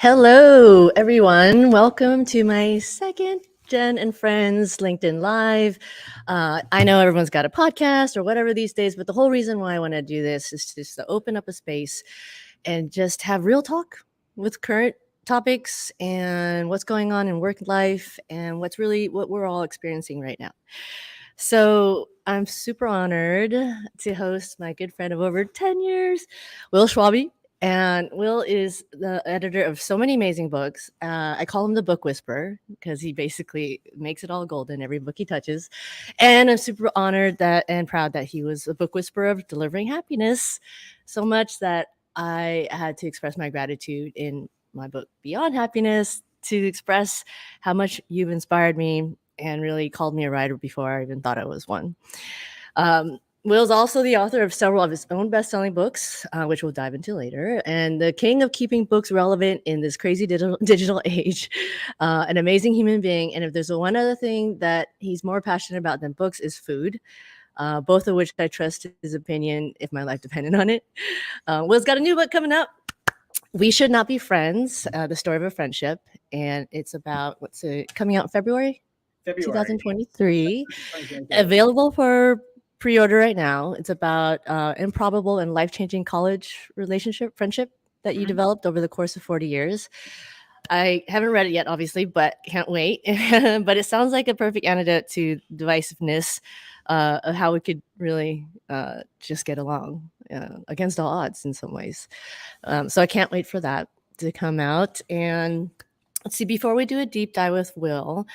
Hello, everyone. Welcome to my second Jenn and Friends LinkedIn Live. I know everyone's got a podcast or whatever these days, but the whole reason why I want to do this is just to open up a space and just have real talk with current topics and what's going on in work life and what we're all experiencing right now. So I'm super honored to host my good friend of over 10 years, Will Schwalbe. And Will is the editor of so many amazing books. I call him the book whisperer because he basically makes it all golden every book he touches. And I'm super honored that and proud that he was a book whisperer of delivering happiness, so much that I had to express my gratitude in my book Beyond Happiness to express how much you've inspired me and really called me a writer before I even thought I was one. Will's also the author of several of his own best-selling books, which we'll dive into later, and the king of keeping books relevant in this crazy digital age. An amazing human being, and if there's one other thing that he's more passionate about than books is food, both of which I trust his opinion if my life depended on it. Will's got a new book coming up. We Should Not Be Friends, the story of a friendship, and it's about coming out in February February 2023. 2023. Available for pre-order right now. It's about improbable and life-changing college friendship that you developed over the course of 40 years. I haven't read it yet, obviously, but can't wait. But it sounds like a perfect antidote to divisiveness of how we could really just get along against all odds in some ways. So I can't wait for that to come out. And let's see, before we do a deep dive with Will,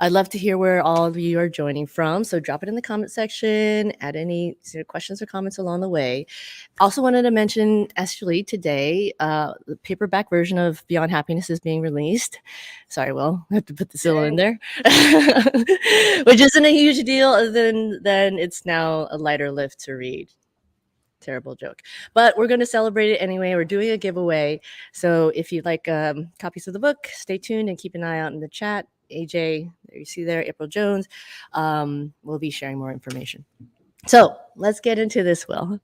I'd love to hear where all of you are joining from. So drop it in the comment section, add any questions or comments along the way. Also wanted to mention, actually, today, the paperback version of Beyond Happiness is being released. Sorry, Will, I have to put the syllable in there. Which isn't a huge deal other than it's now a lighter lift to read. Terrible joke, but we're going to celebrate it anyway. We're doing a giveaway, so if you'd like copies of the book, stay tuned and keep an eye out in the chat. AJ, there you see there, April Jones, we'll be sharing more information. So let's get into this, Will.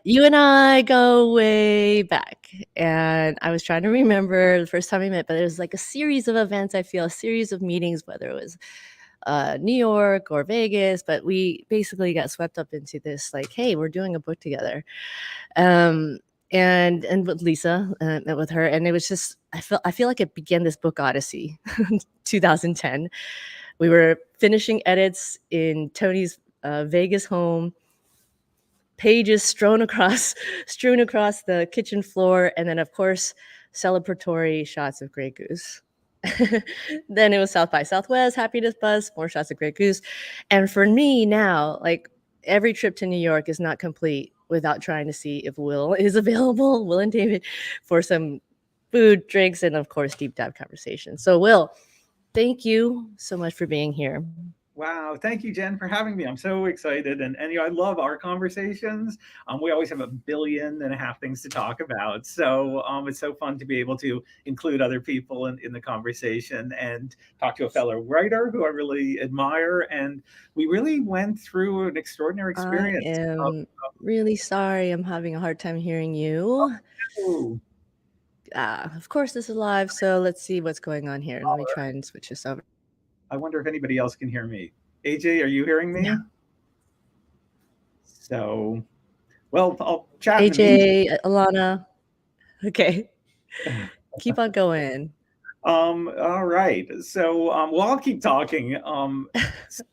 You and I go way back, and I was trying to remember the first time we met, but it was like a series of events, I feel, a series of meetings, whether it was New York or Vegas, but we basically got swept up into this, like, hey, we're doing a book together. And with Lisa, met with her, and it was just, I feel like it began this book odyssey, 2010. We were finishing edits in Tony's Vegas home, pages strewn across the kitchen floor, and then of course celebratory shots of Grey Goose. Then it was South by Southwest, Happiness Bus, more shots of Grey Goose. And for me now, like, every trip to New York is not complete without trying to see if Will is available, Will and David, for some food, drinks, and of course, deep dive conversation. So Will, thank you so much for being here. Wow, thank you, Jen, for having me. I'm so excited, and I love our conversations. We always have 1.5 billion things to talk about, so it's so fun to be able to include other people in the conversation and talk to a fellow writer who I really admire. And we really went through an extraordinary experience. I am really sorry. I'm having a hard time hearing you. Oh, Of course, this is live, so let's see what's going on here. Let me try and switch this over. I wonder if anybody else can hear me. AJ, are you hearing me? No. So, well, I'll chat. AJ, Alana. Okay. Keep on going. All right. So, well, I'll keep talking. So,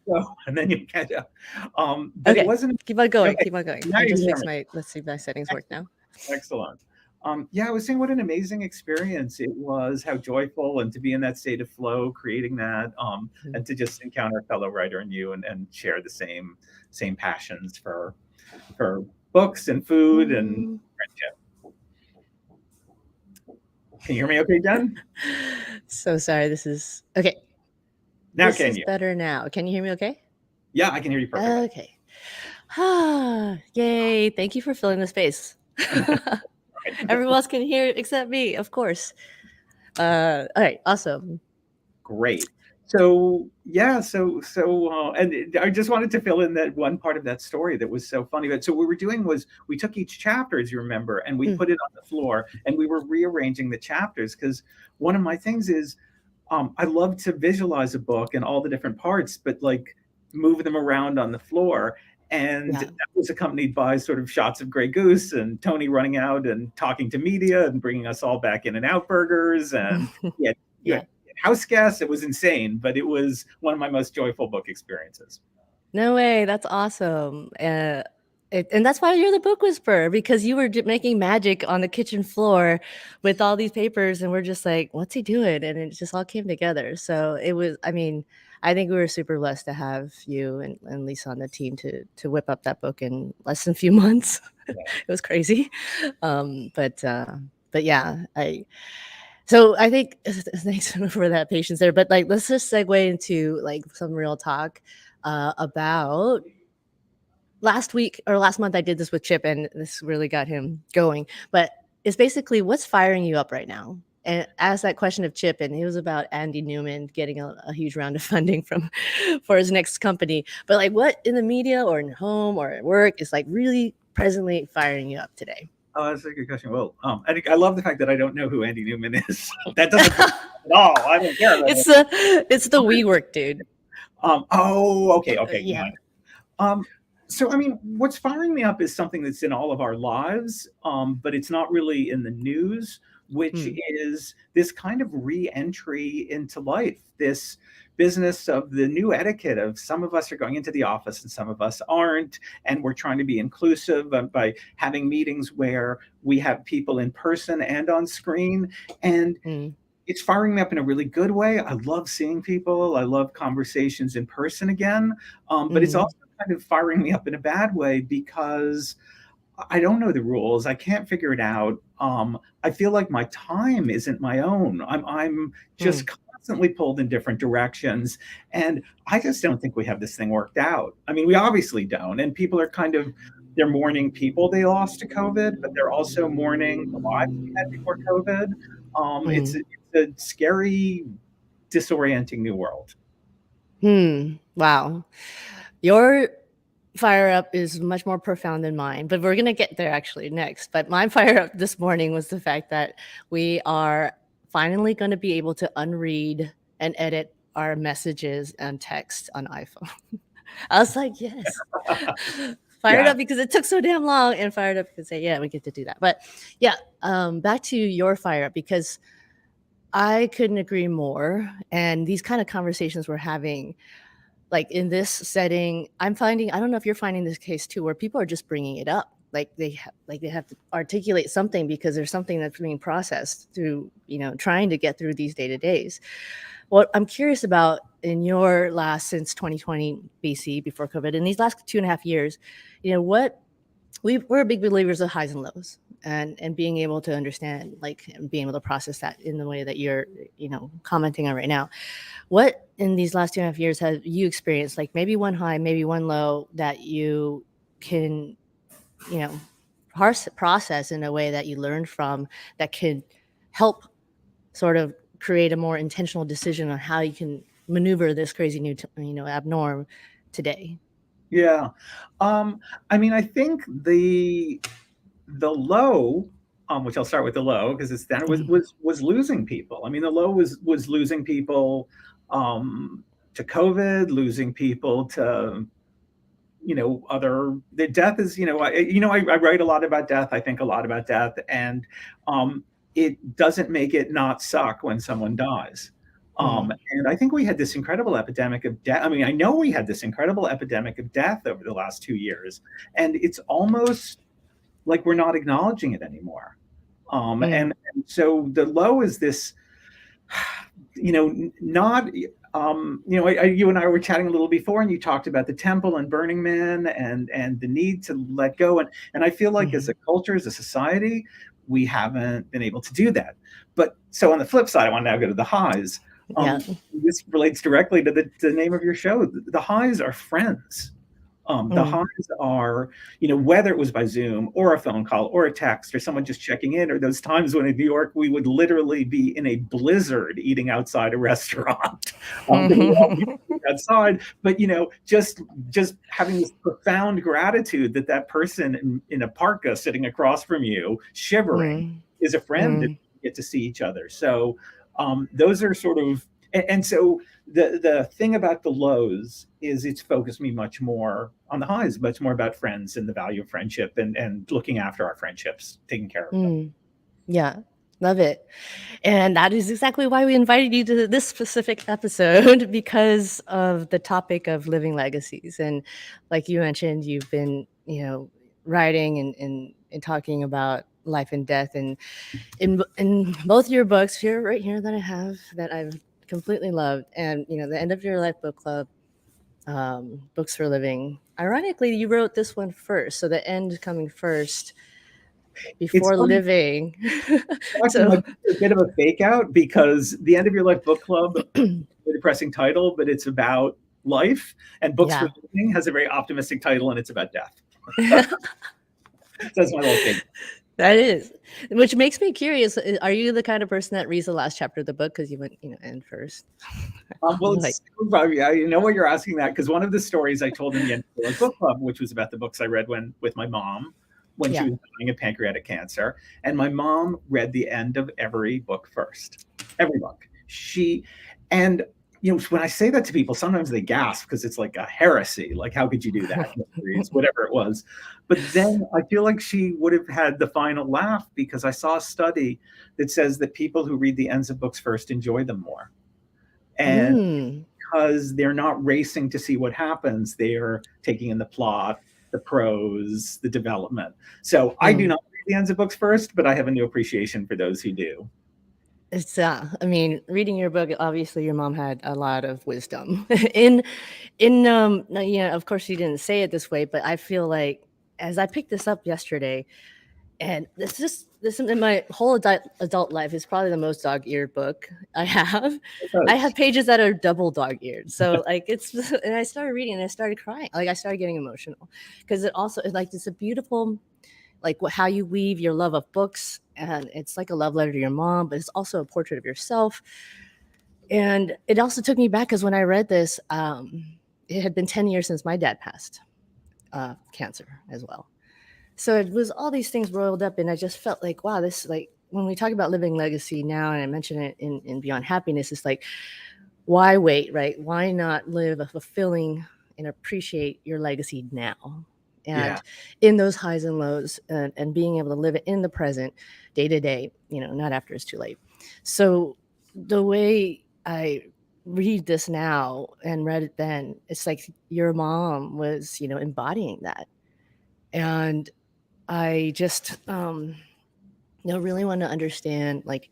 and then you catch up. But Okay. it wasn't. Keep on going. Okay. Keep on going. Now I you just hear fixed me. let's see if my settings work now. Excellent. Yeah, I was saying what an amazing experience it was, how joyful, and to be in that state of flow, creating that, and to just encounter a fellow writer in you and share the same passions for books and food and friendship. Can you hear me okay, Jen? So sorry. This is okay. Now This can is you? better now. Can you hear me okay? Yeah, I can hear you perfectly. Okay. Yay. Thank you for filling the space. Everyone else can hear except me, of course. All right. Awesome. Great. So yeah, and I just wanted to fill in that one part of that story that was so funny. But so what we were doing was we took each chapter, as you remember, and we Mm, put it on the floor, and we were rearranging the chapters because one of my things is I love to visualize a book and all the different parts, but like move them around on the floor. And yeah. that was accompanied by sort of shots of Grey Goose and Tony running out and talking to media and bringing us all back in and out burgers. And yeah, you Yeah. had house guests. It was insane, but it was one of my most joyful book experiences. No way. That's awesome. And that's why you're the book whisperer, because you were making magic on the kitchen floor with all these papers, and we're just like, what's he doing? And it just all came together. So it was, I mean, I think we were super blessed to have you and Lisa on the team to whip up that book in less than a few months. Yeah. It was crazy. Um, but uh, but yeah, so I think thanks for that patience there. But like, let's just segue into like some real talk about last week or last month. I did this with Chip, and this really got him going. But it's basically what's firing you up right now. And asked that question of Chip, and it was about Andy Newman getting a huge round of funding from for his next company. But like, what in the media or in home or at work is like really presently firing you up today? Oh, that's a good question. Well, I love the fact that I don't know who Andy Newman is. That doesn't at all. I don't care about It's the we work dude. Oh, okay, okay. Yeah. Um, so I mean, what's firing me up is something that's in all of our lives, but it's not really in the news, which Hmm. is this kind of re-entry into life, this business of the new etiquette of some of us are going into the office and some of us aren't, and we're trying to be inclusive by having meetings where we have people in person and on screen. And Hmm. it's firing me up in a really good way. I love seeing people. I love conversations in person again. But it's Hmm. also kind of firing me up in a bad way because I don't know the rules. I can't figure it out. I feel like my time isn't my own. I'm Hmm. just constantly pulled in different directions. And I just don't think we have this thing worked out. I mean, we obviously don't. And people are kind of, they're mourning people they lost to COVID, but they're also mourning the lives we had before COVID. Hmm. It's a scary, disorienting new world. Wow. Your fire up is much more profound than mine, but we're gonna get there actually next. But my fire up this morning was the fact that we are finally gonna be able to unread and edit our messages and text on iPhone. I was like, yes. Fired Yeah. up because it took so damn long, and fired up because yeah, we get to do that. But yeah, back to your fire up, because I couldn't agree more. And these kind of conversations we're having, like in this setting, I'm finding, I don't know if you're finding this case too, where people are just bringing it up. Like like they have to articulate something because there's something that's being processed through, trying to get through these day to days. What I'm curious about in your last, since 2020 BC, before COVID, in these last 2.5 years, what we're big believers of highs and lows, and being able to understand, like, and being able to process that in the way that you're, commenting on right now. What in these last 2.5 years have you experienced, like maybe one high, maybe one low, that you can, you know, process in a way that you learned from, that could help sort of create a more intentional decision on how you can maneuver this crazy new, abnorm today? Yeah. Um, I mean, I think the low, which I'll start with the low because it's then Mm, was losing people. I mean, the low was losing people to COVID, losing people to other the death is I write a lot about death. I think a lot about death, and it doesn't make it not suck when someone dies. mm, And I think we had this incredible epidemic of death. I mean, I know we had this incredible epidemic of death over the last 2 years, and it's almost like we're not acknowledging it anymore. mm, And so the low is this, not, you and I were chatting a little before, and you talked about the temple and Burning Man and the need to let go. And I feel like as a mhm. culture, as a society, we haven't been able to do that. But so on the flip side, I want to now go to the highs. Yeah. This relates directly to the name of your show. The highs are friends. The highs are, whether it was by Zoom or a phone call or a text or someone just checking in, or those times when in New York we would literally be in a blizzard eating outside a restaurant. We were all eating outside, but just having this profound gratitude that that person in a parka sitting across from you, shivering, is a friend, and get to see each other. So those are sort of, and so the thing about the lows is it's focused me much more on the highs, much more about friends and the value of friendship and looking after our friendships, taking care of them. Yeah, love it. And that is exactly why we invited you to this specific episode, because of the topic of living legacies. And like you mentioned, you've been, writing and talking about life and death. And in both your books here, right here, that I have, that I've completely loved, and the End of Your Life book club, Books for Living. Ironically, you wrote this one first, so the end coming first It's before funny. living. So a bit of a fake out, because the End of Your Life book club, a depressing title, but it's about life, and Books for Living has a very optimistic title, and it's about death. That's my little thing. That is, which makes me curious. Are you the kind of person that reads the last chapter of the book because you went, end first? Well, it's I know why you're asking that, because one of the stories I told in the End of Your Life book club, which was about the books I read with my mom when she was dying of pancreatic cancer, and my mom read the end of every book first, every book. And when I say that to people, sometimes they gasp, because it's like a heresy. Like, how could you do that? Whatever it was. But then I feel like she would have had the final laugh, because I saw a study that says that people who read the ends of books first enjoy them more. And because they're not racing to see what happens, they're taking in the plot, the prose, the development. So I do not read the ends of books first, but I have a new appreciation for those who do. It's I mean, reading your book, obviously your mom had a lot of wisdom. in of course she didn't say it this way, but I feel like as I picked this up yesterday, and this in my whole adult life is probably the most dog-eared book I have. I have pages that are double dog-eared. So like and I started reading and I started crying. Like I started getting emotional, because it's a beautiful, like how you weave your love of books, and it's like a love letter to your mom, but it's also a portrait of yourself. And it also took me back, because when I read this, it had been 10 years since my dad passed cancer as well. So it was all these things roiled up, and I just felt like, wow, this, like, when we talk about living legacy now, and I mention it in Beyond Happiness, it's like, why wait, right? Why not live a fulfilling and appreciate your legacy now? And in those highs and lows, and being able to live it in the present, day to day, not after it's too late. So the way I read this now and read it then, it's like your mom was, embodying that. And I just, really want to understand, like,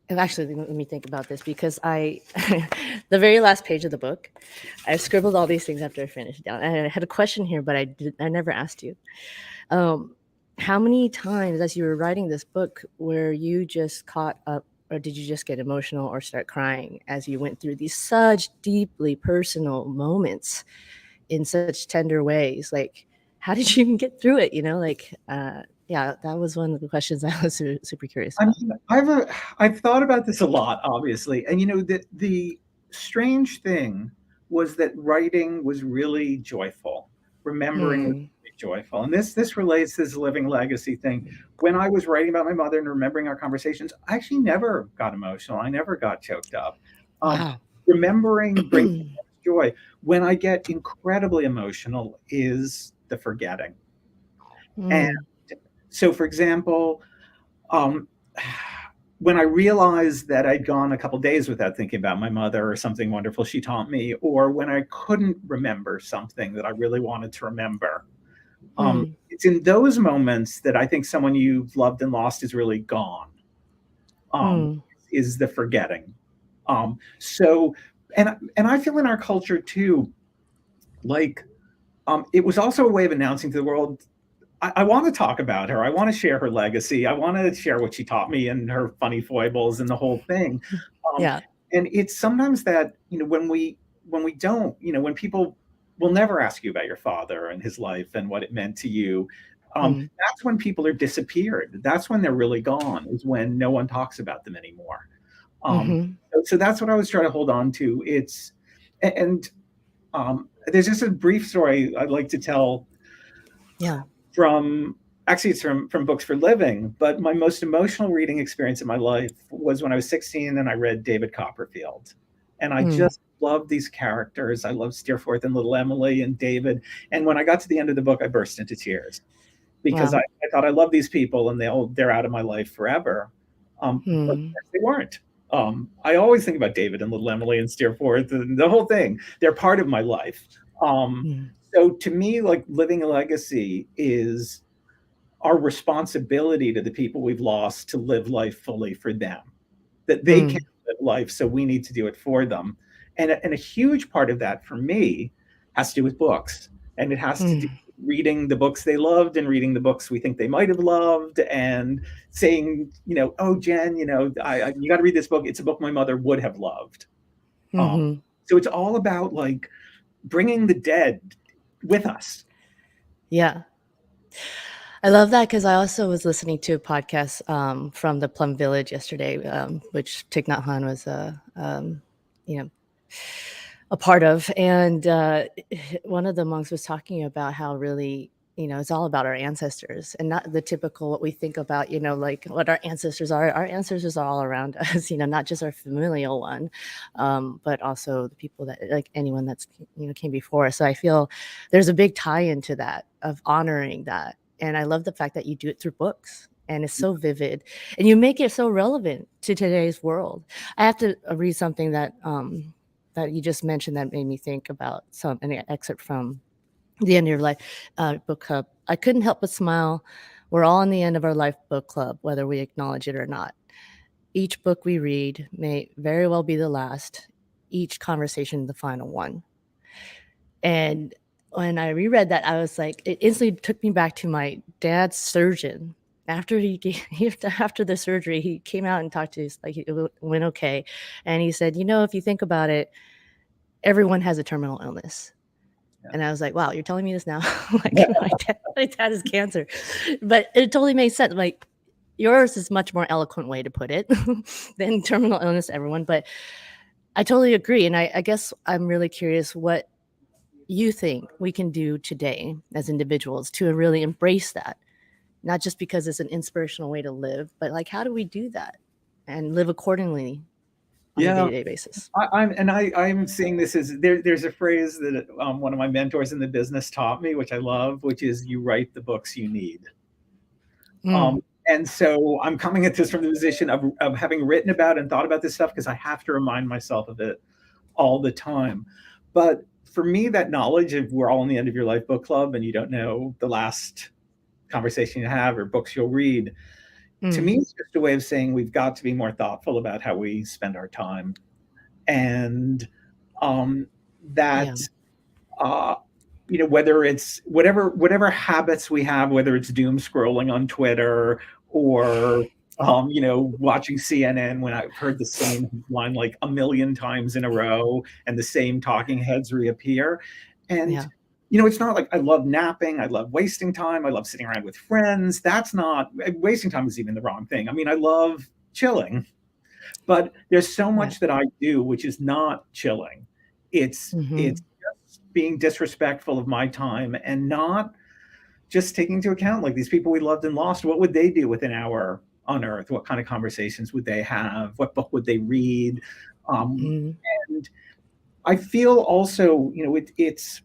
and actually, let me think about this, because the very last page of the book, I scribbled all these things after I finished down. And I had a question here, but I never asked you. How many times as you were writing this book were you just caught up, or did you just get emotional or start crying as you went through these such deeply personal moments in such tender ways? Like, how did you even get through it? Yeah, that was one of the questions I was super curious about. I mean, I've thought about this a lot, obviously. And the strange thing was that writing was really joyful. Remembering was really joyful. And this relates to this living legacy thing. When I was writing about my mother and remembering our conversations, I actually never got emotional. I never got choked up. Wow. Remembering brings joy. When I get incredibly emotional is the forgetting. And so, for example, when I realized that I'd gone a couple days without thinking about my mother or something wonderful she taught me, or when I couldn't remember something that I really wanted to remember, it's in those moments that I think someone you've loved and lost is really gone, is the forgetting. So, and I feel in our culture too, like, it was also a way of announcing to the world, I want to talk about her. I want to share her legacy. I want to share what she taught me and her funny foibles and the whole thing. Yeah. And it's sometimes that, when we don't, when people will never ask you about your father and his life and what it meant to you. Mm, That's when people are disappeared. That's when they're really gone, is when no one talks about them anymore. Um, mm-hmm. so that's what I was trying to hold on to. And there's just a brief story I'd like to tell Yeah. from, actually it's from Books for Living, but my most emotional reading experience in my life was when I was 16 and I read David Copperfield. And I Mm, just loved these characters. I loved Steerforth and little Emily and David. And when I got to the end of the book, I burst into tears because wow. I thought I love these people and they're out of my life forever. But of Mm, course they weren't. I always think about David and little Emily and Steerforth and the whole thing. They're part of my life. Um, mm, so to me, like living a legacy is our responsibility to the people we've lost to live life fully for them, that they can't mm, live life, so we need to do it for them. And a huge part of that for me has to do with books, and it has to do mm, with reading the books they loved and reading the books we think they might have loved, and saying, oh, Jen, you got to read this book. It's a book my mother would have loved. um, mm-hmm. so it's all about like bringing the dead with us. Yeah. I love that because I also was listening to a podcast from the Plum Village yesterday, which Thich Nhat Hanh was you know, a part of. And one of the monks was talking about how really, it's all about our ancestors and not the typical what we think about, like what our ancestors are. Our ancestors are all around us, not just our familial one, but also the people that, like anyone that's, came before us. So I feel there's a big tie into that of honoring that. And I love the fact that you do it through books and it's so vivid and you make it so relevant to today's world. I have to read something that you just mentioned that made me think about an excerpt from the End of Your Life book club. I couldn't help but smile. We're all in the end of our life book club, whether we acknowledge it or not. Each book we read may very well be the last, each conversation the final one. And when I reread that, I was like, it instantly took me back to my dad's surgeon. After after the surgery, he came out and talked to us like it went okay, and he said, if you think about it, everyone has a terminal illness. And I was like, wow, you're telling me this now? Like my dad has cancer. But it totally makes sense. Like yours is much more eloquent way to put it than terminal illness, everyone. But I totally agree. And I guess I'm really curious what you think we can do today as individuals to really embrace that, not just because it's an inspirational way to live, but like, how do we do that and live accordingly on a Yeah. day-to-day basis? I'm seeing this as there's a phrase that one of my mentors in the business taught me, which I love, which is you write the books you need. Mm, And so I'm coming at this from the position of having written about and thought about this stuff because I have to remind myself of it all the time. But for me, that knowledge of we're all in the end of your life book club and you don't know the last conversation you have or books you'll read, to mm, me, it's just a way of saying we've got to be more thoughtful about how we spend our time. And um, yeah, that uh, whether it's whatever habits we have, whether it's doom scrolling on Twitter or watching CNN when I've heard the same line like a million times in a row and the same talking heads reappear. And yeah, it's not like I love napping, I love wasting time, I love sitting around with friends. That's not wasting time is even the wrong thing. I mean, I love chilling, but there's so yeah. much that I do which is not chilling. It's Hmm. just being disrespectful of my time and not just taking into account like these people we loved and lost. What would they do with an hour on Earth? What kind of conversations would they have? What book would they read? Um, Mm, and I feel also, it's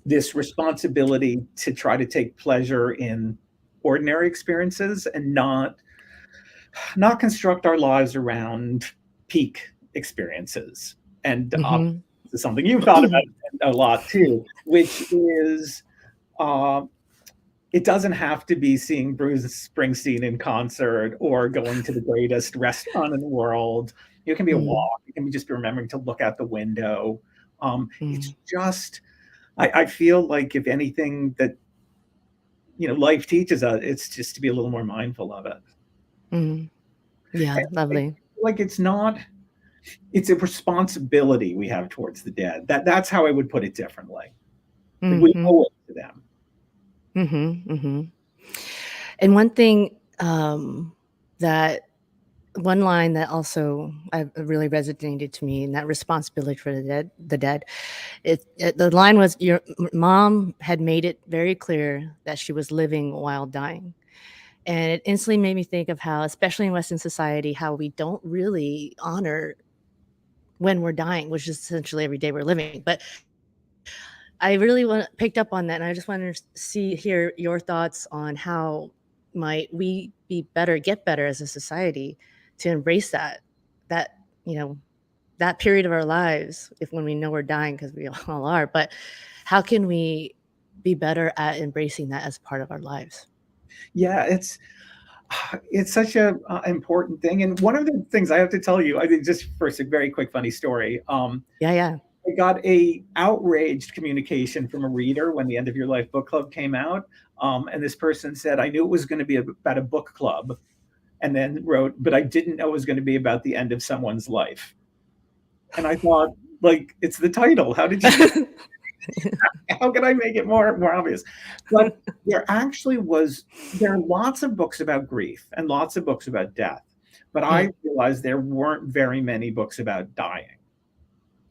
this responsibility to try to take pleasure in ordinary experiences and not construct our lives around peak experiences. And mhm. this is something you've thought about a lot too, which is uh, it doesn't have to be seeing Bruce Springsteen in concert or going to the greatest restaurant in the world. It can be a Mm, walk. It can be just remembering to look out the window. It's mm, just, I feel like if anything that life teaches us, it's just to be a little more mindful of it. mm. Yeah, And lovely. like it's not. it's a responsibility we have towards the dead. That's how I would put it differently. Like we Mm-hmm. owe it to them. Mm-hmm. Mm-hmm. And one thing that one line that also really resonated to me, and that responsibility for the dead, the line was, your mom had made it very clear that she was living while dying. And it instantly made me think of how, especially in Western society, how we don't really honor when we're dying, which is essentially every day we're living. But I really picked up on that, and I just want to hear your thoughts on how might we get better as a society to embrace that you know that period of our lives, if when we know we're dying, because we all are. But how can we be better at embracing that as part of our lives? Yeah, it's such a important thing. And one of the things I have to tell you, I think, just first a very quick funny story. Yeah, yeah. I got a outraged communication from a reader when the End of Your Life book club came out. And this person said, I knew it was going to be about a book club, and then wrote, but I didn't know it was going to be about the end of someone's life. And I thought, like, it's the title. How did you how can I make it more obvious? But there actually was there are lots of books about grief and lots of books about death. But I realized there weren't very many books about dying.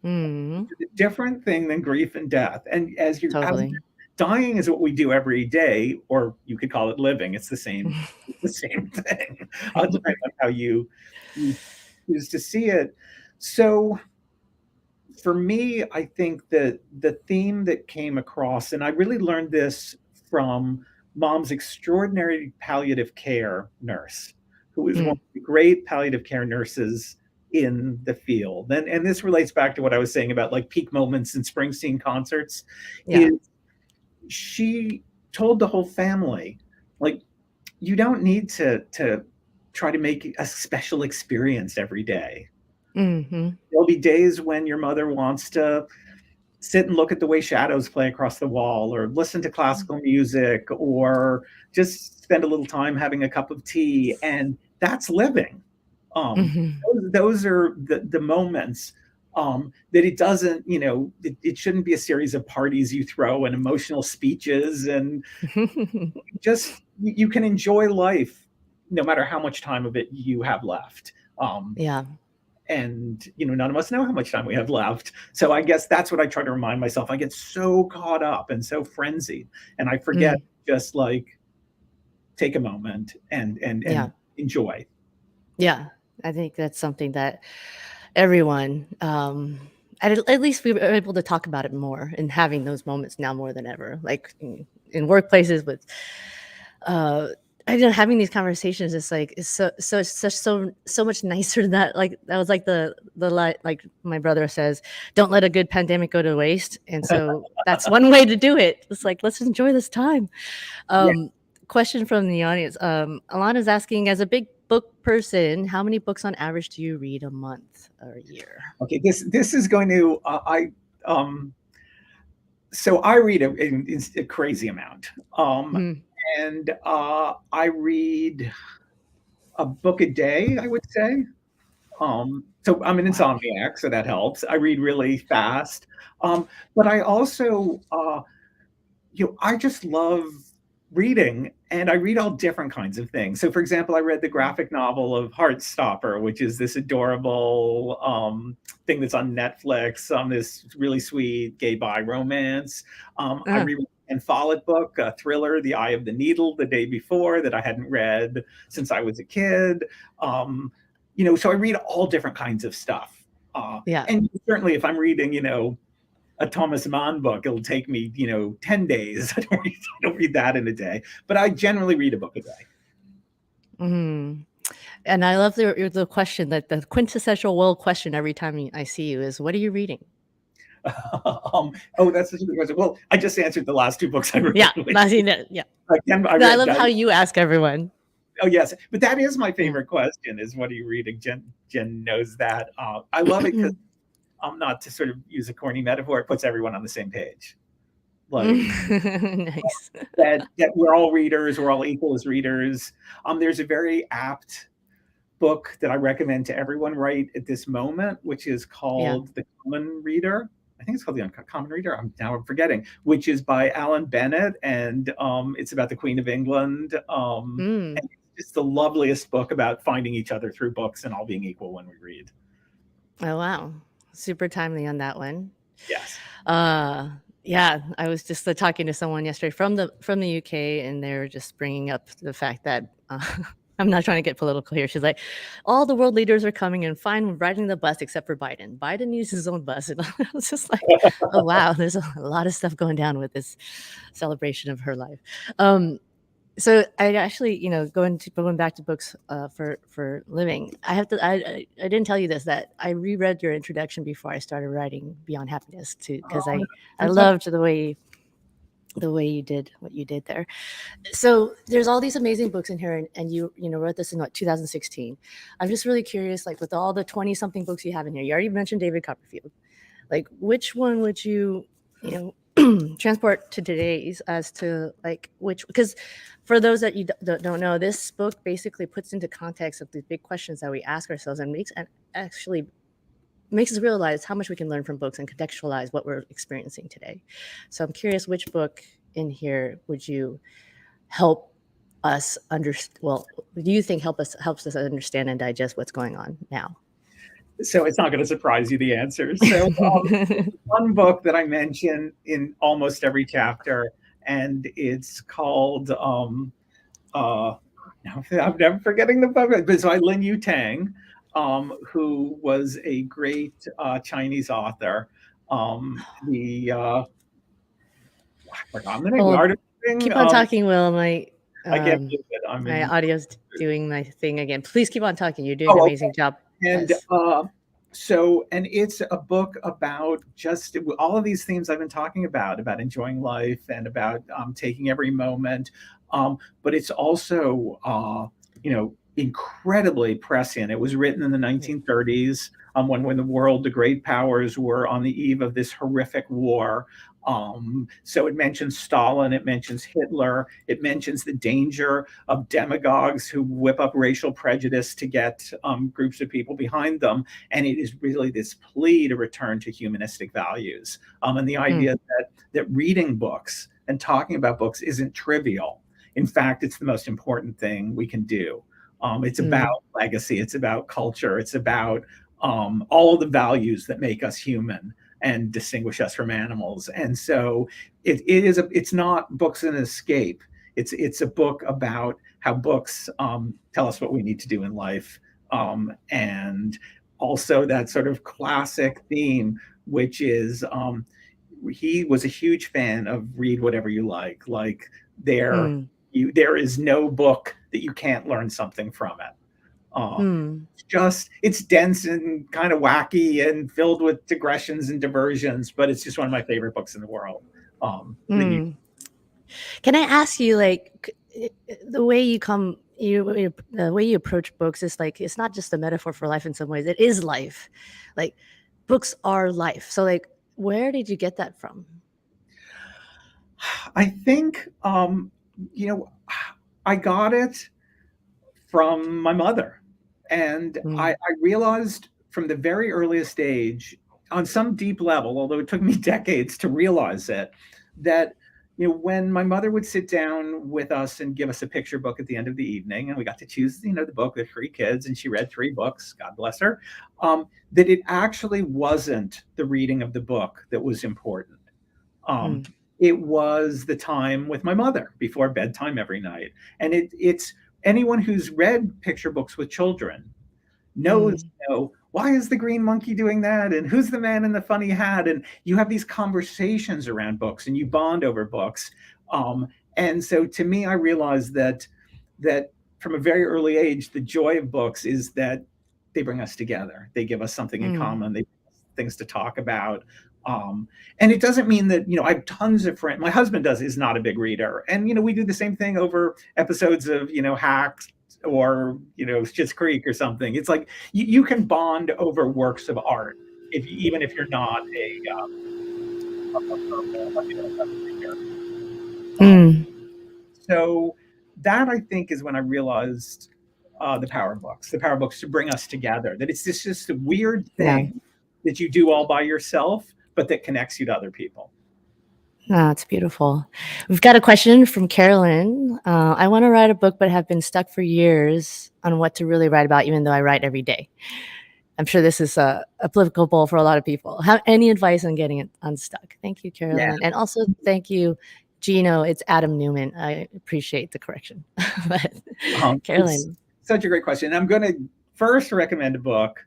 Mm, It's a different thing than grief and death. And totally. dying is what we do every day, or you could call it living. It's the same thing. Depending on how you choose to see it. So for me, I think that the theme that came across, and I really learned this from mom's extraordinary palliative care nurse, who was one Mm, of the great palliative care nurses in the field. And this relates back to what I was saying about like peak moments in Springsteen concerts, yeah. is she told the whole family, like, you don't need to try to make a special experience every day. Hmm. There'll be days when your mother wants to sit and look at the way shadows play across the wall, or listen to classical music, or just spend a little time having a cup of tea, and that's living. Hmm. Those are the moments that it doesn't, it shouldn't be a series of parties you throw and emotional speeches, and just you can enjoy life no matter how much time of it you have left. Yeah. And none of us know how much time we have left, so I guess that's what I try to remind myself. I get so caught up and so frenzied, and I forget, Mm, just like, take a moment and yeah. enjoy. Yeah. I think that's something that everyone, at least we were able to talk about it more, and having those moments now more than ever, like in workplaces with, uh, I know having these conversations is like, is so much nicer. That, like, that was like like my brother says, don't let a good pandemic go to waste. And so that's one way to do it. It's like, let's enjoy this time. Yeah. Um, Question from the audience. Alana's asking, as a big book person, how many books on average do you read a month or a year? Okay, this is going to I so I read a crazy amount. Mm, And I read a book a day, I would say. So I'm an wow. insomniac, so that helps. I read really fast. But I also, I just love reading, and I read all different kinds of things. So, for example, I read the graphic novel of Heartstopper, which is this adorable thing that's on Netflix, this really sweet gay bi romance. I Uh, read an Follett book, a thriller, The Eye of the Needle, the day before, that I hadn't read since I was a kid. So I read all different kinds of stuff. yeah. And certainly, if I'm reading, a Thomas Mann book, it'll take me, 10 days. I don't read that in a day, but I generally read a book a day. Mm. And I love the question, that the quintessential world question every time I see you is, what are you reading? That's a good question. Well, I just answered the last two books I read. Yeah. I seen it. Yeah. Again, I No, I read. love how you ask everyone. Oh yes, but that is my Yeah. favorite question: is what are you reading? Jen knows that. I love it because I'm not to sort of use a corny metaphor. It puts everyone on the same page. Like, Nice. that we're all readers, we're all equal as readers. There's a very apt book that I recommend to everyone right at this moment, which is Yeah. called The Common Reader. I think it's called The Uncommon Reader. I'm forgetting, which is by Alan Bennett, and it's about the Queen of England. Mm. And it's just the loveliest book about finding each other through books and all being equal when we read. Oh, wow. Super timely on that one. Yes. Yeah, I was just talking to someone yesterday from the UK, and they were just bringing up the fact that I'm not trying to get political here. She's like, all the world leaders are coming and fine riding the bus except for Biden. Biden uses his own bus, and I was just like, oh wow, there's a lot of stuff going down with this celebration of her life. So I actually, going back to books for living. I have to. I didn't tell you this, that I reread your introduction before I started writing Beyond Happiness too, because Oh, I that's so loved the way you did what you did there. So there's all these amazing books in here, and you wrote this in what, 2016. I'm just really curious, like with all the 20 something books you have in here. You already mentioned David Copperfield. Like which one would you transport to today's, as to like which, because for those that you don't know, this book basically puts into context of these big questions that we ask ourselves, and actually makes us realize how much we can learn from books and contextualize what we're experiencing today. So I'm curious, which book in here would you help us understand? Well, do you think helps us understand and digest what's going on now? So it's not going to surprise you, the answer. So one book that I mention in almost every chapter, and it's called now I'm never forgetting the book, but it's by Lin Yu Tang, who was a great Chinese author. I forgot the name. The Well, Art of Living. keep on talking, Will. My I can't believe it. I'm my in. audio's doing my thing again. Please keep on talking. You're doing an Oh, okay. amazing job. And As and it's a book about just all of these themes I've been talking about enjoying life and about taking every moment. But it's also, incredibly prescient. It was written in the 1930s, when the world, the great powers, were on the eve of this horrific war. So it mentions Stalin, it mentions Hitler, it mentions the danger of demagogues who whip up racial prejudice to get groups of people behind them. And it is really this plea to return to humanistic values. And the idea that reading books and talking about books isn't trivial. In fact, it's the most important thing we can do. It's about legacy, it's about culture, it's about all of the values that make us human and distinguish us from animals. And so it's not books an escape. It's a book about how books tell us what we need to do in life, and also that sort of classic theme, which is he was a huge fan of read whatever you like. Like there is no book that you can't learn something from it. It's dense and kind of wacky and filled with digressions and diversions, but it's just one of my favorite books in the world. Can I ask you, like, the way the way you approach books is like, it's not just a metaphor for life in some ways. It is life. Like, books are life. So, like, where did you get that from? I think, I got it from my mother. And I realized from the very earliest age, on some deep level, although it took me decades to realize it, that when my mother would sit down with us and give us a picture book at the end of the evening, and we got to choose, the book with 3 kids, and she read 3 books, God bless her, that it actually wasn't the reading of the book that was important. It was the time with my mother before bedtime every night. And it's anyone who's read picture books with children knows, why is the green monkey doing that? And who's the man in the funny hat? And you have these conversations around books and you bond over books. And so to me, I realized that from a very early age, the joy of books is that they bring us together. They give us something in common. They give us things to talk about. And it doesn't mean that, I have tons of friends. My husband is not a big reader. And, we do the same thing over episodes of, Hacks or, Schitt's Creek or something. It's like you can bond over works of art, even if you're not a reader. So that, I think, is when I realized the power books to bring us together. That it's just a weird Yeah. thing that you do all by yourself, but that connects you to other people. No, it's beautiful. We've got a question from Carolyn. I want to write a book, but have been stuck for years on what to really write about, even though I write every day. I'm sure this is applicable for a lot of people. Have any advice on getting it unstuck? Thank you, Carolyn. And also thank you, Gino. It's Adam Newman. I appreciate the correction. But It's Carolyn. such a great question. I'm going to first recommend a book,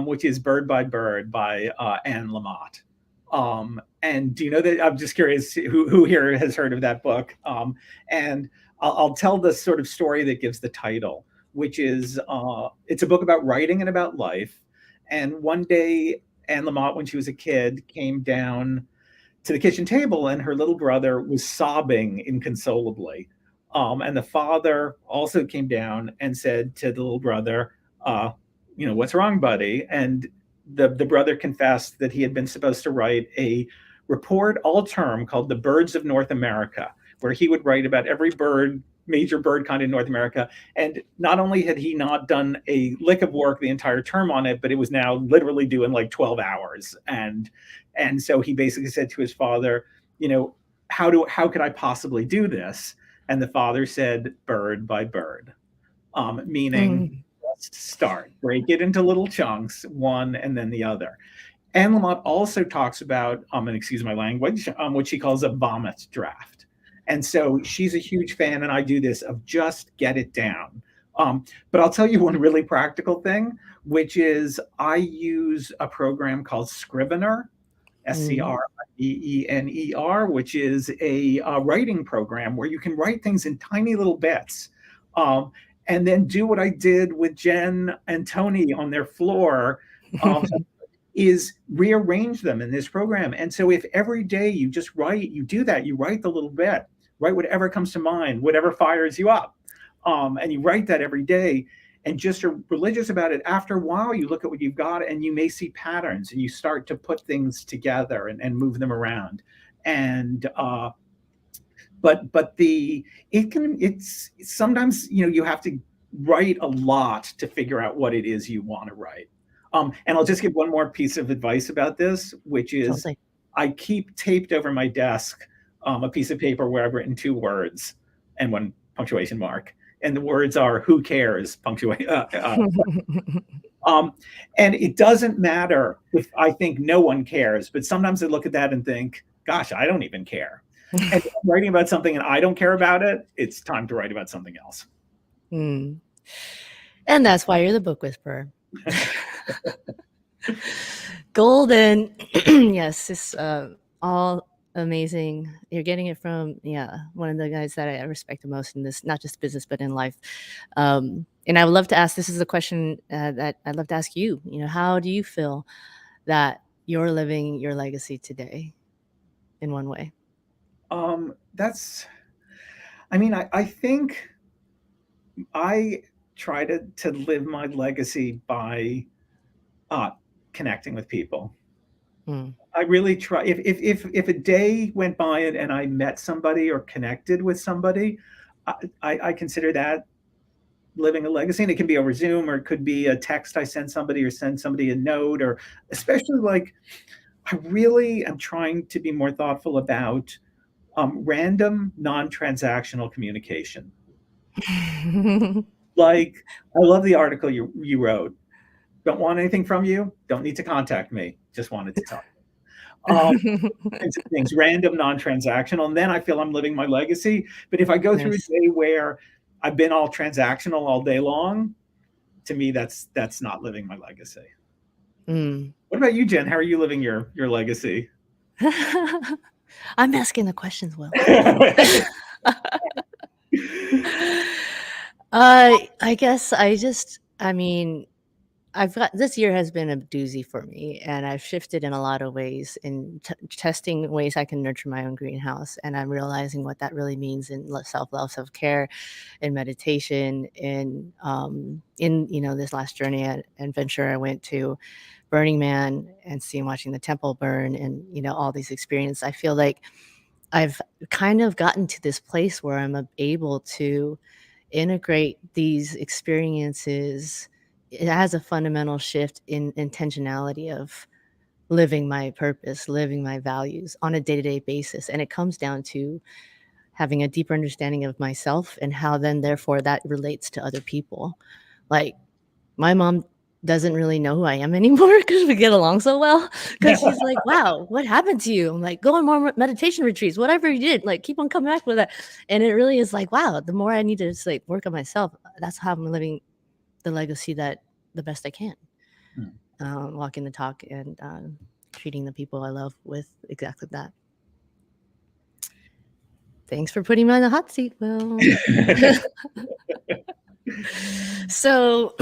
which is Bird by Anne Lamott. And do you know that? I'm just curious who here has heard of that book. And I'll tell the sort of story that gives the title, which is it's a book about writing and about life. And one day, Anne Lamott, when she was a kid, came down to the kitchen table and her little brother was sobbing inconsolably. And the father also came down and said to the little brother, what's wrong, buddy? And the brother confessed that he had been supposed to write a report all term called The Birds of North America, where he would write about every major bird kind in North America. And not only had he not done a lick of work the entire term on it, but it was now literally due in like 12 hours. And so he basically said to his father, how could I possibly do this? And the father said, bird by bird, meaning just start, break it into little chunks, one and then the other. Anne Lamott also talks about, and excuse my language, what she calls a vomit draft. And so she's a huge fan, and I do this, of just get it down. But I'll tell you one really practical thing, which is I use a program called Scrivener, Scrivener, which is a writing program where you can write things in tiny little bits. And then do what I did with Jenn and Tony on their floor, is rearrange them in this program. And so if every day you just write, you do that, you write the little bit, write whatever comes to mind, whatever fires you up, and you write that every day, and just are religious about it. After a while, you look at what you've got and you may see patterns, and you start to put things together and move them around. And it's sometimes, you have to write a lot to figure out what it is you want to write. And I'll just give one more piece of advice about this, which is I keep taped over my desk a piece of paper where I've written 2 words and 1 punctuation mark. And the words are, who cares, punctuation. And it doesn't matter if I think no one cares, but sometimes I look at that and think, gosh, I don't even care. And if I'm writing about something and I don't care about it, it's time to write about something else. And that's why you're the book whisperer. Golden. Yes, it's all amazing. You're getting it from one of the guys that I respect the most in this, not just business but in life. And I would love to ask, this is a question that I'd love to ask you, how do you feel that you're living your legacy today in one way? I think I try to live my legacy by connecting with people. I really try. If a day went by and I met somebody or connected with somebody, I consider that living a legacy. And it can be over Zoom, or it could be a text I send somebody, or send somebody a note, or especially I really am trying to be more thoughtful about random non-transactional communication. I love the article you wrote. Don't want anything from you. Don't need to contact me. Just wanted to talk. Things random, non-transactional, and then I feel I'm living my legacy. But if I go through a day where I've been all transactional all day long, to me that's not living my legacy. What about you, Jen? How are you living your legacy? I'm asking the questions, Will. I guess I've got, this year has been a doozy for me, and I've shifted in a lot of ways in testing ways I can nurture my own greenhouse. And I'm realizing what that really means in self-love, self-care, and meditation. In this last journey adventure, I went to Burning Man and watching the temple burn, and all these experiences. I feel like I've kind of gotten to this place where I'm able to integrate these experiences, it has a fundamental shift in intentionality of living my purpose, living my values on a day-to-day basis. And it comes down to having a deeper understanding of myself and how then therefore that relates to other people. Like my mom doesn't really know who I am anymore because we get along so well. Because she's like, "Wow, what happened to you?" I'm like, "Go on more meditation retreats, whatever you did, like keep on coming back with that." And it really is like, wow, the more I need to just like work on myself, that's how I'm living the legacy that the best I can, walking the talk and treating the people I love with exactly that. Thanks for putting me on the hot seat, Will. So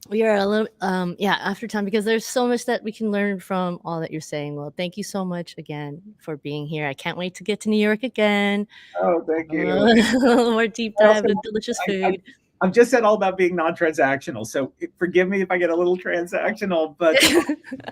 we are a little after time because there's so much that we can learn from all that you're saying. Well, thank you so much again for being here. I can't wait to get to New York again. Oh, thank A you. little more deep dive Also, with delicious food. I'm just said all about being non-transactional, so forgive me if I get a little transactional, but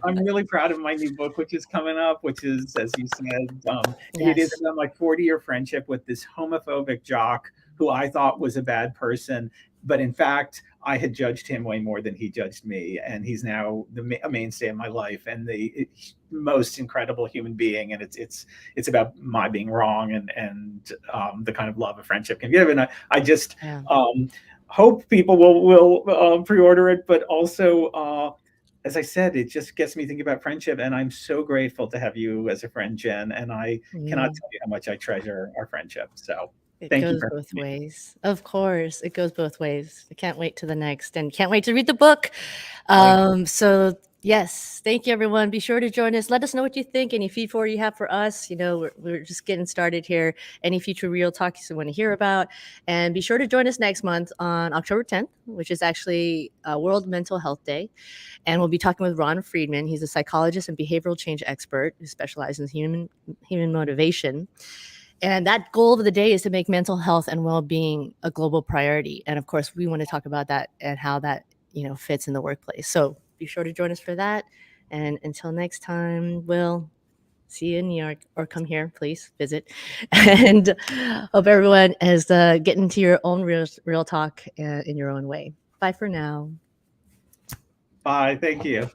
I'm really proud of my new book, which is coming up, which is, as you said, and it is Yes. about my 40-year friendship with this homophobic jock who I thought was a bad person, but in fact, I had judged him way more than he judged me, and he's now a mainstay in my life and the most incredible human being. And it's about my being wrong and the kind of love a friendship can give. And I just hope people will pre-order it, but also. As I said, it just gets me thinking about friendship, and I'm so grateful to have you as a friend, Jen. And I cannot tell you how much I treasure our friendship. So It thank you goes for both me. ways. Of course, it goes both ways. I can't wait to the next and can't wait to read the book. So yes, thank you everyone. Be sure to join us. Let us know what you think. Any feedback you have for us. You know, we're just getting started here. Any future real talks you want to hear about. And be sure to join us next month on October 10th, which is actually World Mental Health Day. And we'll be talking with Ron Friedman. He's a psychologist and behavioral change expert who specializes in human motivation. And that goal of the day is to make mental health and well-being a global priority. And of course, we want to talk about that and how that, fits in the workplace. So be sure to join us for that. And until next time, we'll see you in New York or come here, please visit. And hope everyone is getting to your own real talk in your own way. Bye for now. Bye. Thank you.